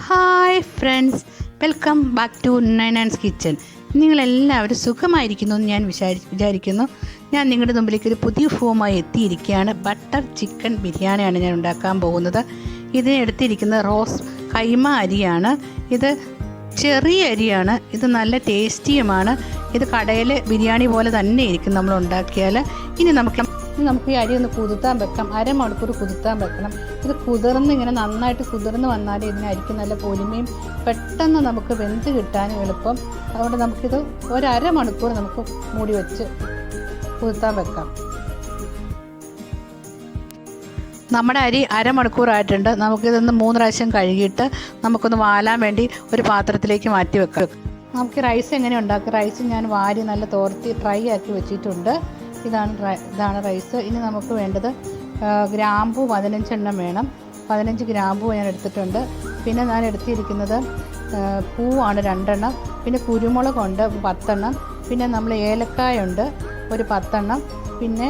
Hi friends, welcome back to Ninan's kitchen. നിങ്ങളെല്ലാവരും സുഖമായിരിക്കുന്നു എന്ന് ഞാൻ വിചാരിക്കുന്നു. ഞാൻ നിങ്ങളുടെ മുമ്പിലേക്ക് ഒരു പുതിയ ഫോമായി എത്തിയിരിക്കുകയാണ്. ബട്ടർ ചിക്കൻ ബിരിയാണിയാണ് ഞാൻ ഉണ്ടാക്കാൻ പോകുന്നത്. ഇതിന് എടുത്തിരിക്കുന്നത് റോസ് കൈമ അരിയാണ്. ഇത് ചെറിയ അരിയാണ്. ഇത് നല്ല ടേസ്റ്റിയുമാണ്. ഇത് കടയിൽ ബിരിയാണി പോലെ തന്നെ ഇരിക്കും നമ്മൾ ഉണ്ടാക്കിയാൽ. ഇനി നമുക്ക് ഈ അരി ഒന്ന് കുതിർത്താൻ വെക്കാം. അരമണിക്കൂർ കുതിർത്താൻ വെക്കണം. ഇത് ഇങ്ങനെ നന്നായിട്ട് കുതിർന്ന് വന്നാൽ ഇതിന് അരിക്ക് നല്ല പൊലിമയും പെട്ടെന്ന് നമുക്ക് വെന്ത് കിട്ടാനും എളുപ്പം. അതുകൊണ്ട് നമുക്കിത് ഒരമണിക്കൂർ നമുക്ക് മൂടി വെച്ച് കുതിർത്താൻ വെക്കാം. നമ്മുടെ അരി അരമണിക്കൂറായിട്ടുണ്ട്. നമുക്കിതൊന്ന് 3 പ്രാവശ്യം കഴുകിയിട്ട് നമുക്കൊന്ന് വാലാൻ വേണ്ടി ഒരു പാത്രത്തിലേക്ക് മാറ്റി വെക്കാം. നമുക്ക് റൈസ് എങ്ങനെ ഉണ്ടാക്കുക? റൈസ് ഞാൻ വാരി നല്ല തോർത്തി ഡ്രൈ ആക്കി വെച്ചിട്ടുണ്ട്. ഇതാണ് റൈസ്. ഇനി നമുക്ക് വേണ്ടത് ഗ്രാമ്പു 15 എണ്ണം വേണം. 15 ഗ്രാമ്പു ഞാൻ എടുത്തിട്ടുണ്ട്. പിന്നെ ഞാൻ എടുത്തിരിക്കുന്നത് പൂവാണ് 2 എണ്ണം. പിന്നെ കുരുമുളകുണ്ട് 10 എണ്ണം. പിന്നെ നമ്മൾ ഏലക്കായുണ്ട് ഒരു 10 എണ്ണം. പിന്നെ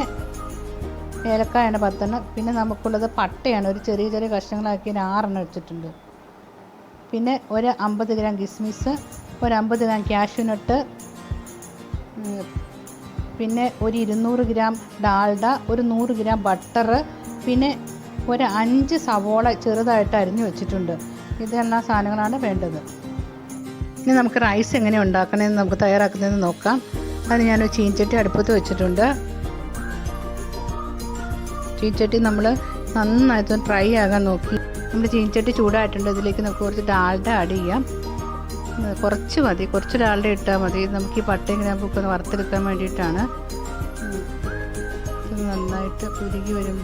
ഏലക്കായാണ് 10 എണ്ണം. പിന്നെ നമുക്കുള്ളത് പട്ടയാണ്. ഒരു ചെറിയ ചെറിയ കഷ്ണങ്ങളാക്കി 6 എണ്ണം വെച്ചിട്ടുണ്ട്. പിന്നെ ഒരു 50 ഗ്രാം കിസ്മിസ്, ഒരു 50 ഗ്രാം കാഷ്യൂനട്ട്, പിന്നെ ഒരു 200 ഗ്രാം ഡാൽഡ, ഒരു 100 ഗ്രാം ബട്ടർ, പിന്നെ ഒരു 5 സവോള ചെറുതായിട്ട് അരിഞ്ഞു വെച്ചിട്ടുണ്ട്. ഇതെല്ലാം സാധനങ്ങളാണ് വേണ്ടത്. ഇനി നമുക്ക് റൈസ് എങ്ങനെ ഉണ്ടാക്കണമെന്ന് നമുക്ക് തയ്യാറാക്കുന്നതെന്ന് നോക്കാം. അതിന് ഞാനൊരു ചീനച്ചട്ടി അടുപ്പത്ത് വെച്ചിട്ടുണ്ട്. ചീനച്ചട്ടി നമ്മൾ നന്നായിട്ട് ഫ്രൈ ആകാൻ നോക്കി. നമ്മൾ ചീനച്ചട്ടി ചൂടായിട്ടുണ്ട്. ഇതിലേക്ക് നമുക്ക് കുറച്ച് ഡാൽഡ ആഡ് ചെയ്യാം. കുറച്ച് മതി, കുറച്ച് ഡാൽഡ ഇട്ടാൽ മതി. നമുക്ക് ഈ പട്ടയും ഗ്രാമ്പൊക്കെ ഒന്ന് വറുത്തെടുക്കാൻ വേണ്ടിയിട്ടാണ്. ഇത് നന്നായിട്ട് കുരുകി വരും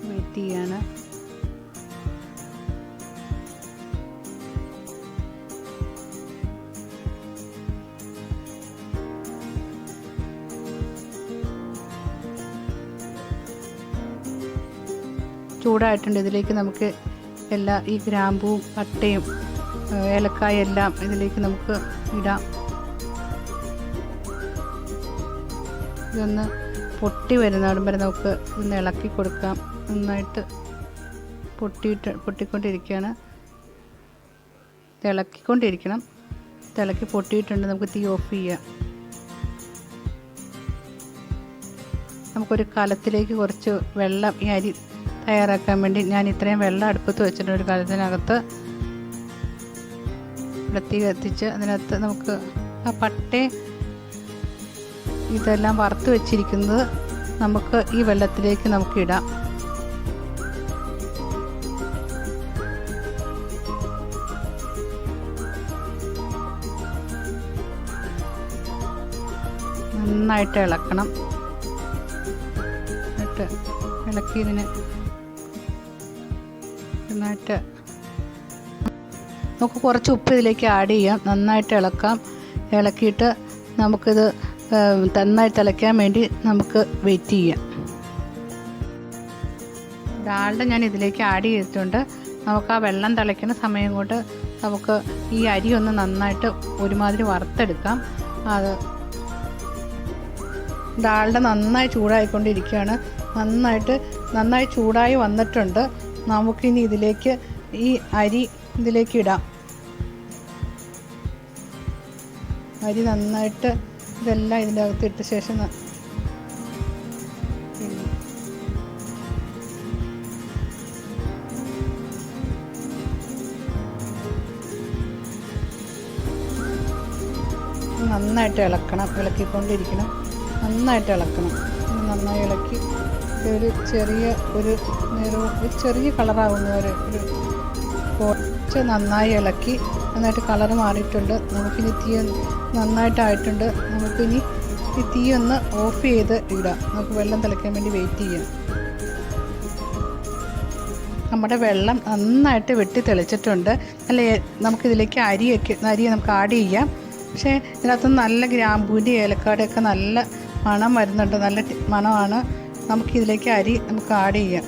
വെയിറ്റ് ചെയ്യാണ്. ചൂടായിട്ടുണ്ട്. ഇതിലേക്ക് നമുക്ക് ഈ ഗ്രാമ്പും പട്ടയും ഏലക്കായ എല്ലാം ഇതിലേക്ക് നമുക്ക് ഇടാം. ഇതൊന്ന് പൊട്ടി വരുന്നിടം വരെ നമുക്ക് ഒന്ന് ഇളക്കി കൊടുക്കാം. നന്നായിട്ട് പൊട്ടിക്കൊണ്ടിരിക്കുകയാണ്. ഇളക്കിക്കൊണ്ടിരിക്കണം. ഇളക്കി പൊട്ടിയിട്ടുണ്ട്. നമുക്ക് തീ ഓഫ് ചെയ്യാം. നമുക്കൊരു കലത്തിലേക്ക് കുറച്ച് വെള്ളം, ഈ അരി തയ്യാറാക്കാൻ വേണ്ടി ഞാൻ ഇത്രയും വെള്ളം അടുപ്പത്ത് വെച്ചിട്ടുണ്ട്. ഒരു കലത്തിനകത്ത് തീ കത്തിച്ച് അതിനകത്ത് നമുക്ക് ആ പട്ടയും ഇതെല്ലാം വറുത്ത് വെച്ചിരിക്കുന്നത് നമുക്ക് ഈ വെള്ളത്തിലേക്ക് നമുക്ക് ഇടാം. നന്നായിട്ട് ഇളക്കണം. ഇളക്കി ഇതിന് നന്നായിട്ട് നമുക്ക് കുറച്ച് ഉപ്പ് ഇതിലേക്ക് ആഡ് ചെയ്യാം. നന്നായിട്ട് ഇളക്കാം. ഇളക്കിയിട്ട് നമുക്കിത് നന്നായി തിളയ്ക്കാൻ വേണ്ടി നമുക്ക് വെയിറ്റ് ചെയ്യാം. ഡാൽഡ ഞാൻ ഇതിലേക്ക് ആഡ് ചെയ്തിട്ടുണ്ട്. നമുക്ക് ആ വെള്ളം തിളയ്ക്കുന്ന സമയം കൊണ്ട് നമുക്ക് ഈ അരി ഒന്ന് നന്നായിട്ട് ഒരുമാതിരി വറുത്തെടുക്കാം. അത് ഡാൽഡ നന്നായി ചൂടായിക്കൊണ്ടിരിക്കുകയാണ്. നന്നായി ചൂടായി വന്നിട്ടുണ്ട്. നമുക്കിനി ഇതിലേക്ക് ഈ അരി ഇതിലേക്ക് ഇടാം. അരി നന്നായിട്ട് ഇതെല്ലാം ഇതിൻ്റെ അകത്ത് ഇട്ട ശേഷം നന്നായിട്ട് ഇളക്കണം. ഇളക്കിക്കൊണ്ടിരിക്കണം. നന്നായിട്ട് ഇളക്കണം. നന്നായി ഇളക്കി ഒരു ചെറിയ കളറാവുന്നവരെ കുറച്ച് നന്നായി ഇളക്കി. നന്നായിട്ട് കളറ് മാറിയിട്ടുണ്ട്. നമുക്കിനി തീ നന്നായിട്ടായിട്ടുണ്ട്. നമുക്കിനി ഈ തീ ഒന്ന് ഓഫ് ചെയ്ത് ഇടാം. നമുക്ക് വെള്ളം തിളയ്ക്കാൻ വേണ്ടി വെയിറ്റ് ചെയ്യാം. നമ്മുടെ വെള്ളം നന്നായിട്ട് വെട്ടി തെളിച്ചിട്ടുണ്ട്. നമുക്കിതിലേക്ക് അരി നമുക്ക് ആഡ് ചെയ്യാം. പക്ഷേ ഇതിനകത്ത് നല്ല ഗ്രാമ്പൂൻ്റെ ഏലക്കാടൊക്കെ നല്ല മണം വരുന്നുണ്ട്. നല്ല മണമാണ്. നമുക്കിതിലേക്ക് അരി നമുക്ക് ആഡ് ചെയ്യാം.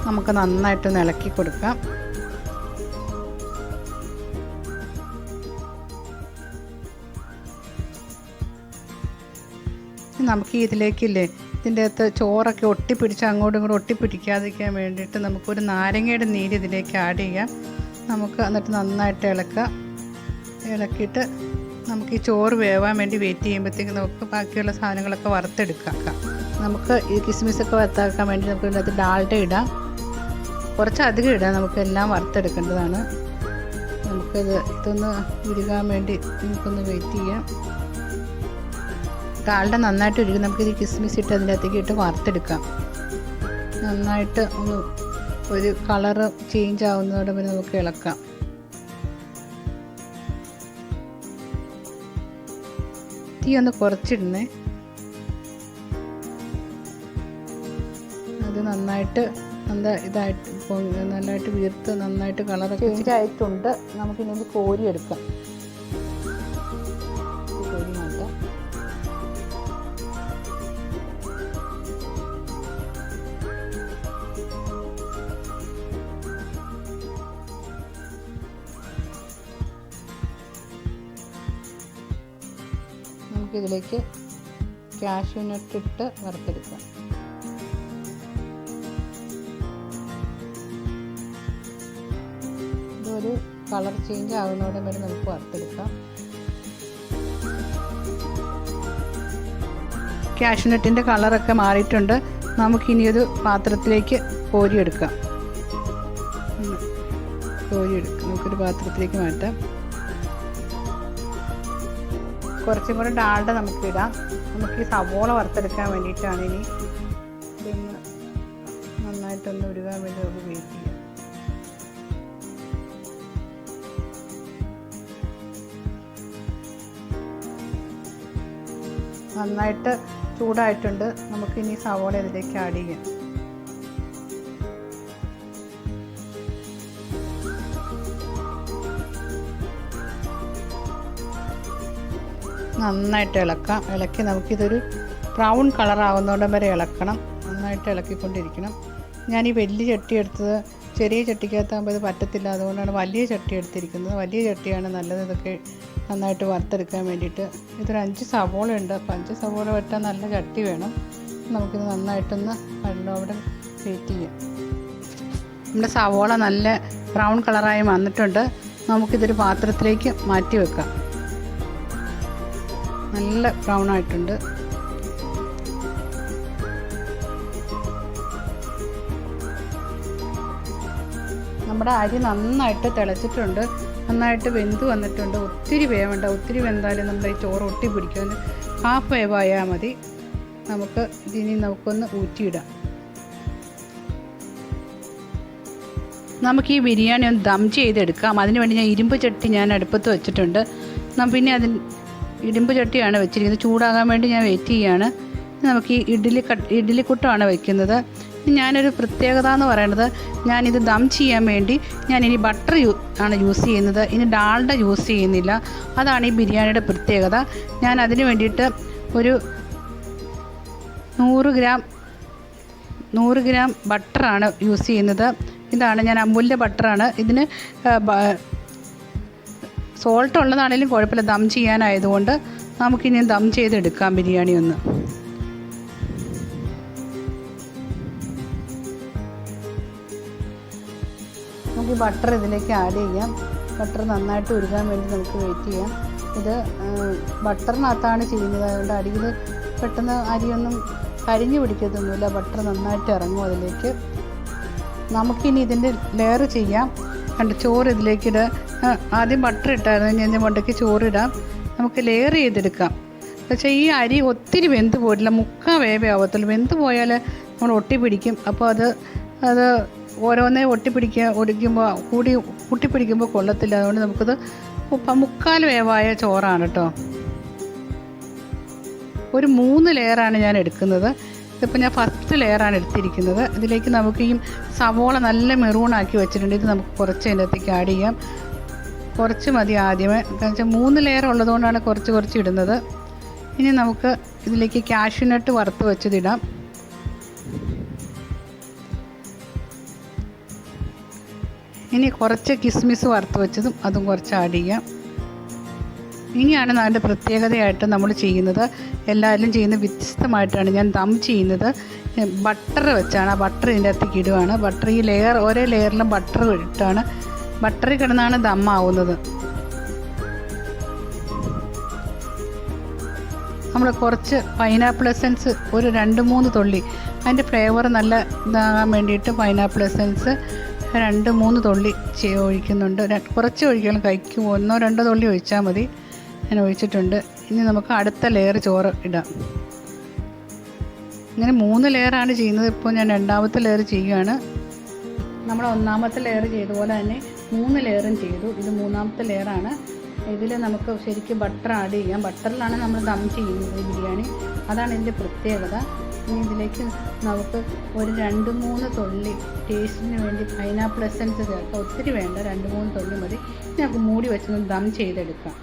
നമുക്ക് നന്നായിട്ടൊന്ന് ഇളക്കി കൊടുക്കാം. നമുക്ക് ഇതിലേക്കില്ലേ ഇതിൻ്റെ അകത്ത് ചോറൊക്കെ ഒട്ടിപ്പിടിച്ച് അങ്ങോട്ടും ഇങ്ങോട്ടും ഒട്ടിപ്പിടിക്കാതിരിക്കാൻ വേണ്ടിയിട്ട് നമുക്കൊരു നാരങ്ങയുടെ നീര് ഇതിലേക്ക് ആഡ് ചെയ്യാം. നമുക്ക് എന്നിട്ട് നന്നായിട്ട് ഇളക്കിയിട്ട് നമുക്ക് ഈ ചോറ് വേവാൻ വേണ്ടി വെയിറ്റ് ചെയ്യുമ്പോഴത്തേക്ക് നമുക്ക് ബാക്കിയുള്ള സാധനങ്ങളൊക്കെ വറുത്തെടുക്കാം. നമുക്ക് ഈ കിസ്മിസൊക്കെ വറുത്താക്കാൻ വേണ്ടി നമുക്ക് ഇതിനകത്ത് ഡാൽഡ ഇടാം. കുറച്ചധികം ഇടാം, നമുക്കെല്ലാം വറുത്തെടുക്കേണ്ടതാണ്. ഇതൊന്ന് ഉരുകാൻ വേണ്ടി നമുക്കൊന്ന് വെയിറ്റ് ചെയ്യാം. ഡാൽഡ നന്നായിട്ട് ഉരുകി നമുക്കിത് കിസ്മിസ് ഇട്ട് അതിൻ്റെ അകത്തേക്ക് ഇട്ട് വറുത്തെടുക്കാം. നന്നായിട്ട് ഒന്ന് ഒരു കളറ് ചേഞ്ച് ആവുന്നതോടെ പിന്നെ നമുക്ക് ഇളക്കാം. തീ ഒന്ന് കുറച്ചിടണേ. അത് നന്നായിട്ട് നന്നായിട്ട് വീർത്ത് നന്നായിട്ട് കളറൊക്കെ ചേഞ്ച് ആയിട്ടുണ്ട്. നമുക്കിനി കോരിയെടുക്കാം. കോരി മാറ്റാം. നമുക്കിതിലേക്ക് കാഷ്യൂ നട്ട് ഇട്ട് വറുത്തെടുക്കാം. ഇതൊരു കളർ ചേഞ്ച് ആകുന്നതോടെ വരെ നമുക്ക് വറുത്തെടുക്കാം. കാഷ്യൂ നട്ടിൻ്റെ കളറൊക്കെ മാറിയിട്ടുണ്ട്. നമുക്കിനി ഒരു പാത്രത്തിലേക്ക് കോരിയെടുക്കാം. നമുക്കൊരു പാത്രത്തിലേക്ക് മാറ്റാം. കുറച്ചും കൂടെ ഡാൽഡ നമുക്ക് ഇടാം. നമുക്ക് ഈ സവോള വറുത്തെടുക്കാൻ വേണ്ടിയിട്ടാണ്. ഇനി ഇതൊന്ന് നന്നായിട്ടൊന്ന് ഉരുകാൻ വേണ്ടി നമുക്ക് വെയിറ്റ് ചെയ്യാം. നന്നായിട്ട് ചൂടായിട്ടുണ്ട്. നമുക്കിനി സവോള ഇതിലേക്ക് ആഡ് ചെയ്യാം. നന്നായിട്ട് ഇളക്കി നമുക്കിതൊരു ബ്രൗൺ കളറാവുന്നോടം വരെ ഇളക്കണം. നന്നായിട്ട് ഇളക്കിക്കൊണ്ടിരിക്കണം. ഞാൻ ഈ വലിയ ചട്ടി എടുത്തത് ചെറിയ ചട്ടിക്കകത്താകുമ്പോൾ ഇത് പറ്റത്തില്ല, അതുകൊണ്ടാണ് വലിയ ചട്ടി എടുത്തിരിക്കുന്നത്. വലിയ ചട്ടിയാണ് നല്ലത് ഇതൊക്കെ നന്നായിട്ട് വറുത്തെടുക്കാൻ വേണ്ടിയിട്ട്. ഇതൊരു 5 സവോള ഉണ്ട്. അപ്പോൾ 5 സവോള വെട്ടാൻ നല്ല ചട്ടി വേണം. നമുക്കിത് നന്നായിട്ടൊന്ന് അവിടെ വെയിറ്റ് ചെയ്യാം. നമ്മുടെ സവോള നല്ല ബ്രൗൺ കളറായി വന്നിട്ടുണ്ട്. നമുക്കിതൊരു പാത്രത്തിലേക്ക് മാറ്റി വെക്കാം. നല്ല ബ്രൗൺ ആയിട്ടുണ്ട്. നമ്മുടെ അരി നന്നായിട്ട് തിളച്ചിട്ടുണ്ട്, നന്നായിട്ട് വെന്ത് വന്നിട്ടുണ്ട്. ഒത്തിരി വേവണ്ട, ഒത്തിരി വെന്താലും നമ്മുടെ ഈ ചോറ് ഒട്ടി പിടിക്കും. ഹാഫ് വേവായാൽ മതി. നമുക്കൊന്ന് ഊറ്റിയിടാം. നമുക്ക് ഈ ബിരിയാണി ഒന്ന് ദം ചെയ്തെടുക്കാം. അതിനുവേണ്ടി ഞാൻ ഇരുമ്പ് ചട്ടി അടുപ്പത്ത് വെച്ചിട്ടുണ്ട്. പിന്നെ ഇരുമ്പ് ചട്ടിയാണ് വെച്ചിരിക്കുന്നത്. ചൂടാകാൻ വേണ്ടി ഞാൻ വെയിറ്റ് ചെയ്യുകയാണ്. നമുക്ക് ഈ ഇഡ്ഡലിക്കുട്ടമാണ് വയ്ക്കുന്നത്. ഞാനൊരു പ്രത്യേകത എന്ന് പറയുന്നത്, ഞാനിത് ദം ചെയ്യാൻ വേണ്ടി ഞാനിനി ബട്ടർ ആണ് യൂസ് ചെയ്യുന്നത്. ഇനി ഡാൽഡ യൂസ് ചെയ്യുന്നില്ല. അതാണ് ഈ ബിരിയാണിയുടെ പ്രത്യേകത. ഞാൻ അതിന് വേണ്ടിയിട്ട് ഒരു 100 ഗ്രാം ബട്ടറാണ് യൂസ് ചെയ്യുന്നത്. ഇതാണ് ഞാൻ അമൂലിൻ്റെ ബട്ടറാണ്. ഇതിന് സോൾട്ട് ഉള്ളതാണെങ്കിലും കുഴപ്പമില്ല, ദം ചെയ്യാനായതുകൊണ്ട്. നമുക്കിനി ദം ചെയ്തെടുക്കാം ബിരിയാണി ഒന്ന്. നമുക്ക് ഈ ബട്ടർ ഇതിലേക്ക് ആഡ് ചെയ്യാം. ബട്ടർ നന്നായിട്ട് ഉരുകാൻ വേണ്ടി നമുക്ക് വെയിറ്റ് ചെയ്യാം. ഇത് ബട്ടറിനകത്താണ് ചെയ്യുന്നത്, അതുകൊണ്ട് അടിയിൽ പെട്ടെന്ന് അരിയൊന്നും കരിഞ്ഞു പിടിക്കത്തൊന്നുമില്ല. ബട്ടർ നന്നായിട്ട് ഇറങ്ങും അതിലേക്ക്. നമുക്കിനി ഇതിൻ്റെ ലെയർ ചെയ്യാം. ചോറ് ഇതിലേക്കിട. ആദ്യം ബട്ടർ ഇട്ടായിരുന്നു, ഞാൻ മുണ്ടയ്ക്ക് ചോറിടാം. നമുക്ക് ലെയർ ചെയ്തെടുക്കാം. പക്ഷേ ഈ അരി ഒത്തിരി വെന്ത് പോയിട്ടില്ല, 3/4 വേവേ ആവത്തുള്ളൂ. വെന്ത് പോയാൽ നമ്മൾ ഒട്ടിപ്പിടിക്കും. അപ്പോൾ അത് ഓരോന്നേ ഒട്ടിപ്പിടിക്കുമ്പോൾ കൊള്ളത്തില്ല. അതുകൊണ്ട് നമുക്കത് 3/4 വേവായ ചോറാണ് കേട്ടോ. ഒരു 3 ലെയറാണ് ഞാൻ എടുക്കുന്നത്. ഇതിപ്പോൾ ഞാൻ ഫസ്റ്റ് ലെയറാണ് എടുത്തിരിക്കുന്നത്. ഇതിലേക്ക് നമുക്ക് ഈ സവോള നല്ല മെറൂണാക്കി വെച്ചിട്ടുണ്ട്. ഇത് നമുക്ക് കുറച്ച് അതിനകത്തേക്ക് ആഡ് ചെയ്യാം. കുറച്ച് മതി ആദ്യമേ, കാരണം വെച്ചാൽ 3 ലെയർ ഉള്ളതുകൊണ്ടാണ് കുറച്ച് ഇടുന്നത്. ഇനി നമുക്ക് ഇതിലേക്ക് കാഷ്യൂ നട്ട് വറുത്ത് വെച്ചതിടാം. ഇനി കുറച്ച് കിസ്മിസ് വറുത്ത് വെച്ചതും അതും കുറച്ച് ആഡ് ചെയ്യാം. ഇനിയാണ് അതിൻ്റെ പ്രത്യേകതയായിട്ട് നമ്മൾ ചെയ്യുന്നത്. എല്ലാവരും ചെയ്യുന്നത് വ്യത്യസ്തമായിട്ടാണ്. ഞാൻ ദം ചെയ്യുന്നത് ബട്ടർ വെച്ചാണ്. ആ ബട്ടർ ഇതിൻ്റെ അകത്തേക്ക് ഇടുകയാണ്. ബട്ടർ ഈ ലെയർ ഓരോ ലെയറിലും ബട്ടർ ഇട്ടാണ്, ബട്ടറിൽ കിടന്നാണ് ദം ആവുന്നത്. നമ്മൾ കുറച്ച് പൈനാപ്പിൾ എസൻസ് ഒരു 2-3 തുള്ളി, അതിൻ്റെ ഫ്ലേവർ നല്ല ഇതാകാൻ വേണ്ടിയിട്ട് പൈനാപ്പിൾ എസൻസ് 2-3 തുള്ളി ഒഴിക്കുന്നുണ്ട്. കുറച്ച് ഒഴിക്കണം, കൈക്ക് 1-2 തുള്ളി ഒഴിച്ചാൽ മതി. ഞാൻ ഒഴിച്ചിട്ടുണ്ട്. ഇനി നമുക്ക് അടുത്ത ലെയർ ചോറ് ഇടാം. ഇങ്ങനെ 3 ലെയറാണ് ചെയ്യുന്നത്. ഇപ്പോൾ ഞാൻ 2ാമത്തെ ലെയർ ചെയ്യുകയാണ്. നമ്മൾ 1ാമത്തെ ലെയർ ചെയ്ത പോലെ തന്നെ 3 ലെയറും ചെയ്തു. ഇത് 3ാമത്തെ ലെയറാണ്. ഇതിൽ നമുക്ക് ശരിക്കും ബട്ടർ ആഡ് ചെയ്യാം. ബട്ടറിലാണ് നമ്മൾ ദം ചെയ്യുന്നത് ഈ ബിരിയാണി. അതാണ് ഇതിൻ്റെ പ്രത്യേകത. ഇനി ഇതിലേക്ക് നമുക്ക് ഒരു 2-3 തുള്ളി ടേസ്റ്റിന് വേണ്ടി പൈനാപ്പിൾ എസൻസ് ചേർക്കാം. ഒത്തിരി വേണ്ട, 2-3 തുള്ളി മതി. നമുക്ക് മൂടി വെച്ച് ദം ചെയ്തെടുക്കാം.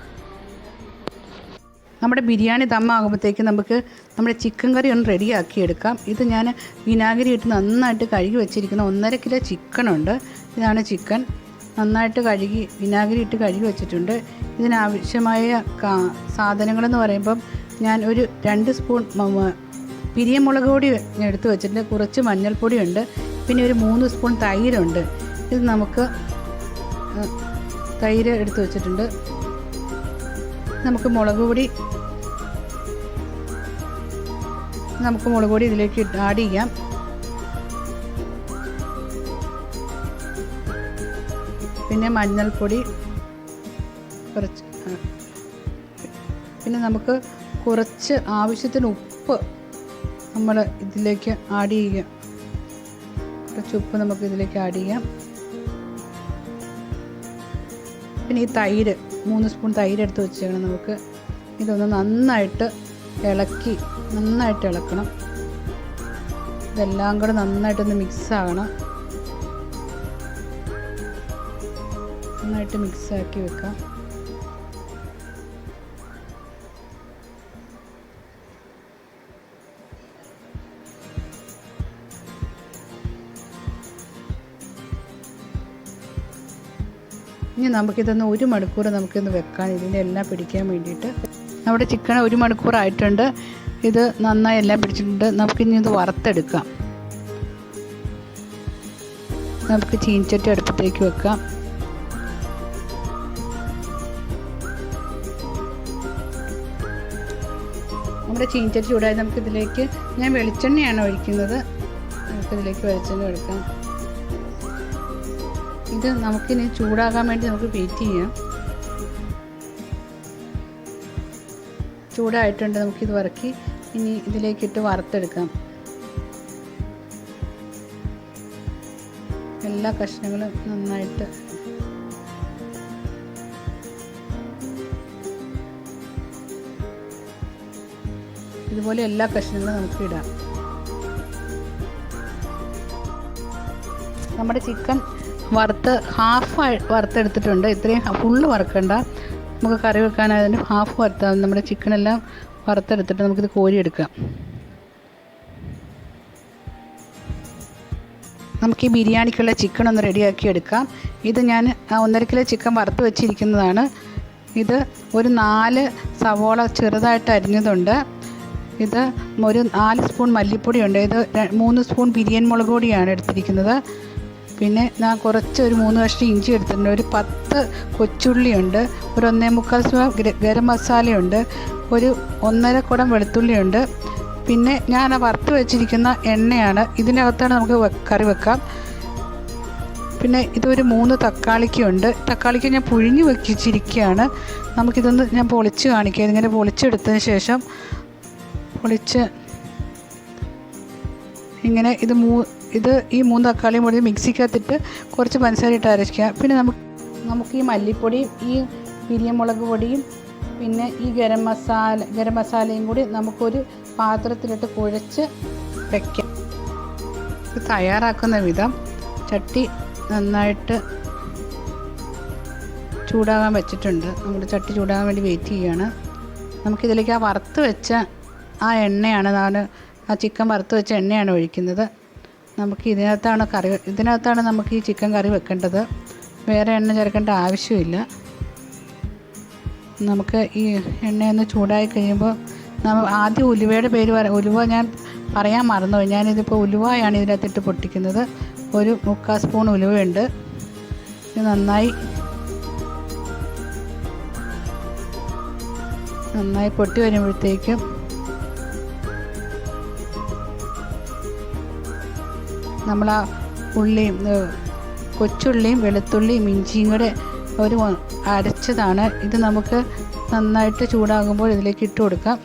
നമ്മുടെ ബിരിയാണി ദമ്മാകുമ്പോഴത്തേക്ക് നമുക്ക് നമ്മുടെ ചിക്കൻ കറി ഒന്ന് റെഡിയാക്കി എടുക്കാം. ഇത് ഞാൻ വിനാഗിരി ഇട്ട് നന്നായിട്ട് കഴുകി വെച്ചിരിക്കുന്ന 1.5 കിലോ ചിക്കനുണ്ട്. ഇതാണ് ചിക്കൻ. നന്നായിട്ട് കഴുകി വിനാഗിരി ഇട്ട് കഴുകി വെച്ചിട്ടുണ്ട്. ഇതിനാവശ്യമായ സാധനങ്ങളെന്ന് പറയുമ്പം ഞാൻ ഒരു 2 സ്പൂൺ പിരിയമുളക് പൊടി എടുത്ത് വെച്ചിട്ടുണ്ട്. കുറച്ച് മഞ്ഞൾപ്പൊടിയുണ്ട്. പിന്നെ ഒരു 3 സ്പൂൺ തൈരുണ്ട്. ഇത് നമുക്ക് തൈര് എടുത്ത് വെച്ചിട്ടുണ്ട്. നമുക്ക് മുളക് പൊടി ഇതിലേക്ക് ആഡ് ചെയ്യാം. പിന്നെ മഞ്ഞൾപ്പൊടി കുറച്ച്, പിന്നെ നമുക്ക് കുറച്ച് ആവശ്യത്തിന് ഉപ്പ് നമ്മൾ ഇതിലേക്ക് ആഡ് ചെയ്യുക. കുറച്ച് ഉപ്പ് നമുക്ക് ഇതിലേക്ക് ആഡ് ചെയ്യാം. പിന്നെ ഈ തൈര് 3 സ്പൂൺ തൈര് എടുത്ത് വെച്ചേക്കണം. നമുക്ക് ഇതൊന്ന് നന്നായിട്ട് ഇളക്കണം. ഇതെല്ലാം കൂടെ നന്നായിട്ടൊന്ന് മിക്സാകണം. നന്നായിട്ട് മിക്സാക്കി വെക്കാം. ഇനി നമുക്കിതൊന്ന് 1 മണിക്കൂർ നമുക്കിന്ന് വെക്കാം, ഇതിൻ്റെ എല്ലാം പിടിക്കാൻ വേണ്ടിയിട്ട്. നമ്മുടെ ചിക്കൻ 1 മണിക്കൂറായിട്ടുണ്ട്. ഇത് നന്നായി എല്ലാം പിടിച്ചിട്ടുണ്ട്. നമുക്കിനി ഇത് വറുത്തെടുക്കാം. നമുക്ക് ചീനിച്ചട്ടി അടുപ്പത്തേക്ക് വെക്കാം. നമ്മുടെ ചീനിച്ചട്ടി ചൂടായി നമുക്കിതിലേക്ക്, ഞാൻ വെളിച്ചെണ്ണയാണ് ഒഴിക്കുന്നത്. നമുക്കിതിലേക്ക് വെളിച്ചെണ്ണ എടുക്കാം. ഇത് നമുക്കിനി ചൂടാകാൻ വേണ്ടി നമുക്ക് വെയിറ്റ് ചെയ്യാം. ചൂടായിട്ടുണ്ട്. നമുക്കിത് വറക്കി ഇനി ഇതിലേക്കിട്ട് വറുത്തെടുക്കാം. എല്ലാ കഷ്ണങ്ങളും നന്നായിട്ട് ഇതുപോലെ എല്ലാ കഷ്ണങ്ങളും നമുക്ക് ഇടാം. നമ്മുടെ ചിക്കൻ വറുത്തെടുത്തിട്ടുണ്ട്. ഇത്രയും ഫുള്ള് വറുക്കണ്ട, നമുക്ക് കറി വെക്കാനായതിന് ഹാഫ് വറുത്താൽ നമ്മുടെ ചിക്കനെല്ലാം വറുത്തെടുത്തിട്ട് നമുക്കിത് കോരിയെടുക്കാം. നമുക്ക് ഈ ബിരിയാണിക്കുള്ള ചിക്കൻ ഒന്ന് റെഡിയാക്കി എടുക്കാം. ഇത് ഞാൻ 1.5 കിലോ ചിക്കൻ വറുത്ത് വെച്ചിരിക്കുന്നതാണ്. ഇത് ഒരു 4 സവോള ചെറുതായിട്ട് അരിഞ്ഞതുണ്ട്. ഇത് ഒരു 4 സ്പൂൺ മല്ലിപ്പൊടിയുണ്ട്. ഇത് 3 സ്പൂൺ ബിരിയാണി മുളക് പൊടിയാണ് എടുത്തിരിക്കുന്നത്. പിന്നെ ഞാൻ ഒരു 3 കഷ്ണം ഇഞ്ചി എടുത്തിട്ടുണ്ട്. ഒരു 10 കൊച്ചുള്ളിയുണ്ട്. ഒരു 1.25 സ്പൂൺ ഗരം മസാലയുണ്ട്. ഒരു 1.5 കുടം വെളുത്തുള്ളിയുണ്ട്. പിന്നെ ഞാൻ വറുത്ത് വെച്ചിരിക്കുന്ന എണ്ണയാണ്. ഇതിനകത്താണ് നമുക്ക് കറി വെക്കാം. പിന്നെ ഇതൊരു 3 തക്കാളിക്കുണ്ട്. തക്കാളിക്ക് ഞാൻ പുഴുങ്ങി വെച്ചിരിക്കുകയാണ്. നമുക്കിതൊന്ന് ഞാൻ പൊളിച്ച് കാണിക്കാം. ഇതിങ്ങനെ പൊളിച്ചെടുത്തതിന് ശേഷം ഇങ്ങനെ ഈ 3 തക്കാളിയും കൂടി മിക്സിക്കകത്തിട്ട് കുറച്ച് പഞ്ചസാര ഇട്ട് അരയ്ക്കുക. പിന്നെ നമുക്ക് ഈ മല്ലിപ്പൊടിയും ഈ പിരിയമുളക് പൊടിയും പിന്നെ ഈ ഗരം മസാലയും കൂടി നമുക്കൊരു പാത്രത്തിലിട്ട് കുഴച്ച് വയ്ക്കാം. ഇത് തയ്യാറാക്കുന്ന വിധം, ചട്ടി നന്നായിട്ട് ചൂടാകാൻ വെച്ചിട്ടുണ്ട്. നമ്മുടെ ചട്ടി ചൂടാകാൻ വേണ്ടി വെയിറ്റ് ചെയ്യുകയാണ്. നമുക്കിതിലേക്ക് ആ വറുത്ത് വെച്ച ആ എണ്ണയാണ്, ആ ചിക്കൻ വറുത്ത് വെച്ച എണ്ണയാണ് ഒഴിക്കുന്നത്. നമുക്ക് ഇതിനകത്താണ് നമുക്ക് ഈ ചിക്കൻ കറി വെക്കേണ്ടത്. വേറെ എണ്ണ ചേർക്കേണ്ട ആവശ്യമില്ല. നമുക്ക് ഈ എണ്ണയൊന്ന് ചൂടായി കഴിയുമ്പോൾ ആദ്യം ഉലുവയുടെ പേര് ഉലുവ ഞാൻ പറയാൻ മറന്നുപോയി. ഞാനിതിപ്പോൾ ഉലുവയാണ് ഇതിനകത്തിട്ട് പൊട്ടിക്കുന്നത്. ഒരു 3/4 സ്പൂൺ ഉലുവയുണ്ട്. ഇത് നന്നായി പൊട്ടി വരുമ്പോഴത്തേക്കും നമ്മൾ ആ ഉള്ളിയും കൊച്ചുള്ളിയും വെളുത്തുള്ളിയും ഇഞ്ചിയും കൂടെ അരച്ചതാണ്. ഇത് നമുക്ക് നന്നായിട്ട് ചൂടാകുമ്പോൾ ഇതിലേക്ക് ഇട്ട് കൊടുക്കാം.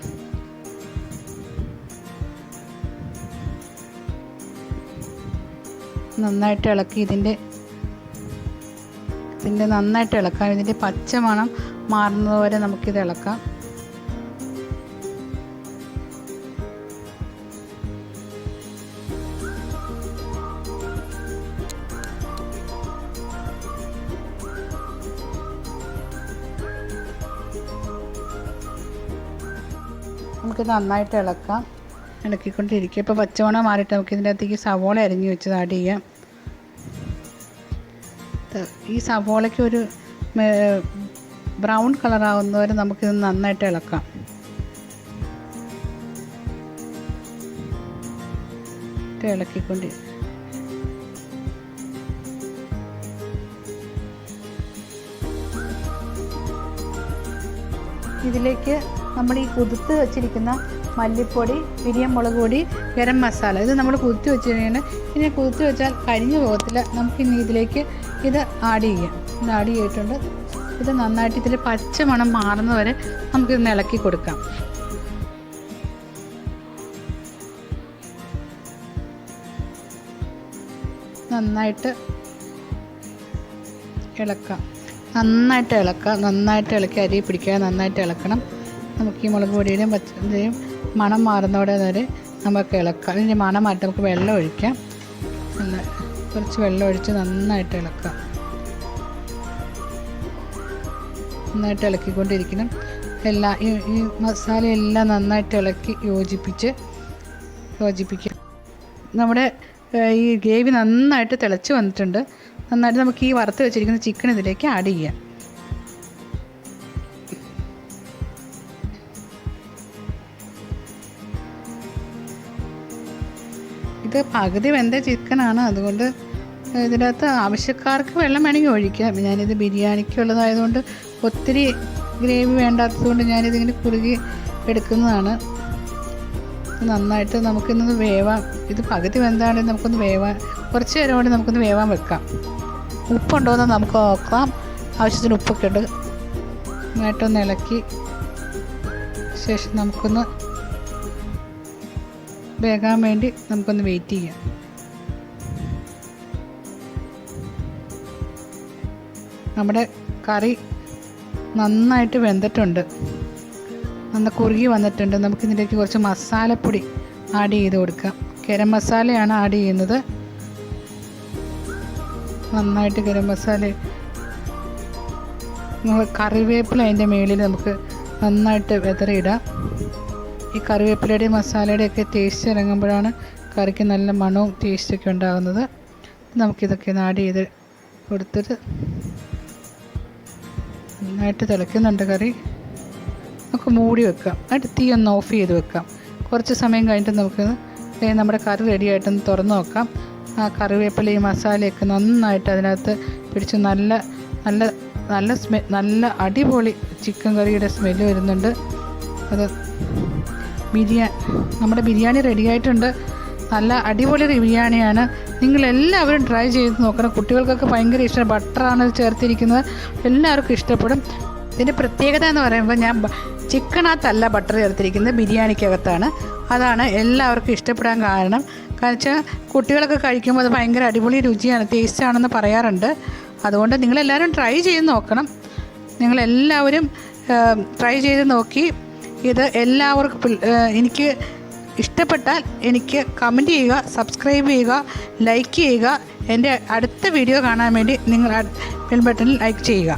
നന്നായിട്ട് ഇളക്കി ഇതിൻ്റെ നന്നായിട്ട് ഇളക്കാം. ഇതിൻ്റെ പച്ച മണം മാറുന്നതുവരെ നമുക്കിത് ഇളക്കാം. നമുക്ക് നന്നായിട്ട് ഇളക്കിക്കൊണ്ടിരിക്കുക. ഇപ്പോൾ പച്ചമണം മാറിയിട്ട് നമുക്ക് ഇതിൻ്റെ അകത്തേക്ക് സവോള അരിഞ്ഞ് വെച്ചത് ആഡ് ചെയ്യാം. ഈ സവോളയ്ക്ക് ഒരു ബ്രൗൺ കളറാവുന്നവരെ നമുക്കിത് നന്നായിട്ട് ഇളക്കാം. ഇളക്കിക്കൊണ്ടിരിക്കുക. ഇതിലേക്ക് നമ്മൾ ഈ കുതിർത്ത് വെച്ചിരിക്കുന്ന മല്ലിപ്പൊടി, മുളക് പൊടി, ഗരം മസാല ഇത് നമ്മൾ കുതിർത്ത് വെച്ച് കഴിഞ്ഞാൽ ഇനി കുതിർത്ത് വെച്ചാൽ കരിഞ്ഞു പോകത്തില്ല. നമുക്കിനി ഇതിലേക്ക് ഇത് ആഡ് ചെയ്യാം. ഇത് ആഡ് ചെയ്തിട്ടുണ്ട്. ഇത് നന്നായിട്ട് ഇതിൽ പച്ച മണം മാറുന്നവരെ നമുക്കിത് ഇളക്കി കൊടുക്കാം. നന്നായിട്ട് ഇളക്കി അരി പിടിക്കാൻ നന്നായിട്ട് ഇളക്കണം. നമുക്ക് ഈ മുളക് പൊടിയുടെയും പച്ചയുടെയും മണം മാറുന്നവിടെ വരെ നമുക്ക് ഇളക്കാം. ഇതിൻ്റെ മണം മാറ്റി നമുക്ക് വെള്ളം ഒഴിക്കാം. കുറച്ച് വെള്ളം ഒഴിച്ച് നന്നായിട്ട് ഇളക്കാം. നന്നായിട്ട് ഇളക്കിക്കൊണ്ടിരിക്കണം. ഈ മസാലയെല്ലാം നന്നായിട്ട് ഇളക്കി യോജിപ്പിക്കുക. നമ്മുടെ ഈ ഗ്രേവി നന്നായിട്ട് തിളച്ച് വന്നിട്ടുണ്ട്. നന്നായിട്ട് നമുക്ക് ഈ വറുത്ത് വെച്ചിരിക്കുന്ന ചിക്കൻ ഇതിലേക്ക് ആഡ് ചെയ്യാം. ഇത് പകുതി വെന്ത ചിക്കനാണ്. അതുകൊണ്ട് ഇതിനകത്ത് ആവശ്യക്കാർക്ക് വെള്ളം വേണമെങ്കിൽ ഒഴിക്കാം. ഞാനിത് ബിരിയാണിക്കുള്ളതായതുകൊണ്ട് ഒത്തിരി ഗ്രേവി വേണ്ടാത്തതുകൊണ്ട് ഞാനിതിങ്ങനെ കുറുകി എടുക്കുന്നതാണ്. നന്നായിട്ട് നമുക്കിന്ന് വേവാം. ഇത് പകുതി വെന്താണെങ്കിൽ നമുക്കൊന്ന് വേവാൻ കുറച്ച് നേരം കൊണ്ട് നമുക്കൊന്ന് വേവാൻ വെക്കാം. ഉപ്പുണ്ടോയെന്ന് നമുക്ക് നോക്കാം. ആവശ്യത്തിന് ഉപ്പൊക്കെ ഉണ്ട്. നന്നായിട്ടൊന്ന് ഇളക്കി ശേഷം നമുക്കൊന്ന് വേകാൻ വേണ്ടി നമുക്കൊന്ന് വെയിറ്റ് ചെയ്യാം. നമ്മുടെ കറി നന്നായിട്ട് വെന്തിട്ടുണ്ട്. കുറുകി വന്നിട്ടുണ്ട്. നമുക്കിതിലേക്ക് കുറച്ച് മസാലപ്പൊടി ആഡ് ചെയ്ത് കൊടുക്കാം. ഗരം മസാലയാണ് ആഡ് ചെയ്യുന്നത്. നന്നായിട്ട് ഗരം മസാല കറിവേപ്പില അതിൻ്റെ മുകളിൽ നമുക്ക് നന്നായിട്ട് വിതറിയിടാം. ഈ കറിവേപ്പിലയുടെയും മസാലയുടെയൊക്കെ ടേസ്റ്റ് ഇറങ്ങുമ്പോഴാണ് കറിക്ക് നല്ല മണവും ടേസ്റ്റൊക്കെ ഉണ്ടാകുന്നത്. നമുക്കിതൊക്കെ ആഡ് ചെയ്ത് കൊടുത്തിട്ട് നന്നായിട്ട് തിളയ്ക്കുന്നുണ്ട് കറി. നമുക്ക് മൂടി വെക്കാം. എന്നിട്ട് തീ ഒന്ന് ഓഫ് ചെയ്ത് വെക്കാം. കുറച്ച് സമയം കഴിഞ്ഞിട്ട് നമുക്ക് നമ്മുടെ കറി റെഡിയായിട്ടൊന്ന് തുറന്ന് നോക്കാം. ആ കറിവേപ്പിലയും മസാലയൊക്കെ നന്നായിട്ട് അതിനകത്ത് പിടിച്ച് നല്ല അടിപൊളി ചിക്കൻ കറിയുടെ സ്മെല്ല് വരുന്നുണ്ട്. അത് നമ്മുടെ ബിരിയാണി റെഡിയായിട്ടുണ്ട്. നല്ല അടിപൊളി ബിരിയാണിയാണ്. നിങ്ങളെല്ലാവരും ട്രൈ ചെയ്ത് നോക്കണം. കുട്ടികൾക്കൊക്കെ ഭയങ്കര ഇഷ്ടം. ബട്ടറാണ് ചേർത്തിരിക്കുന്നത്. എല്ലാവർക്കും ഇഷ്ടപ്പെടും. ഇതിൻ്റെ പ്രത്യേകത എന്ന് പറയുമ്പോൾ ഞാൻ ചിക്കനകത്തല്ല ബട്ടർ ചേർത്തിരിക്കുന്നത്, ബിരിയാണിക്കകത്താണ്. അതാണ് എല്ലാവർക്കും ഇഷ്ടപ്പെടാൻ കാരണം. കാരണം വെച്ചാൽ കുട്ടികളൊക്കെ കഴിക്കുമ്പോൾ അത് ഭയങ്കര അടിപൊളി രുചിയാണ്, ടേസ്റ്റാണെന്ന് പറയാറുണ്ട്. അതുകൊണ്ട് നിങ്ങളെല്ലാവരും ട്രൈ ചെയ്ത് നോക്കണം. നിങ്ങളെല്ലാവരും ട്രൈ ചെയ്ത് നോക്കി ഇത് എല്ലാവർക്കും എനിക്ക് ഇഷ്ടപ്പെട്ടാൽ എനിക്ക് കമൻറ്റ് ചെയ്യുക, സബ്സ്ക്രൈബ് ചെയ്യുക, ലൈക്ക് ചെയ്യുക. എൻ്റെ അടുത്ത വീഡിയോ കാണാൻ വേണ്ടി നിങ്ങൾ ബെൽ ബട്ടണിൽ ലൈക്ക് ചെയ്യുക.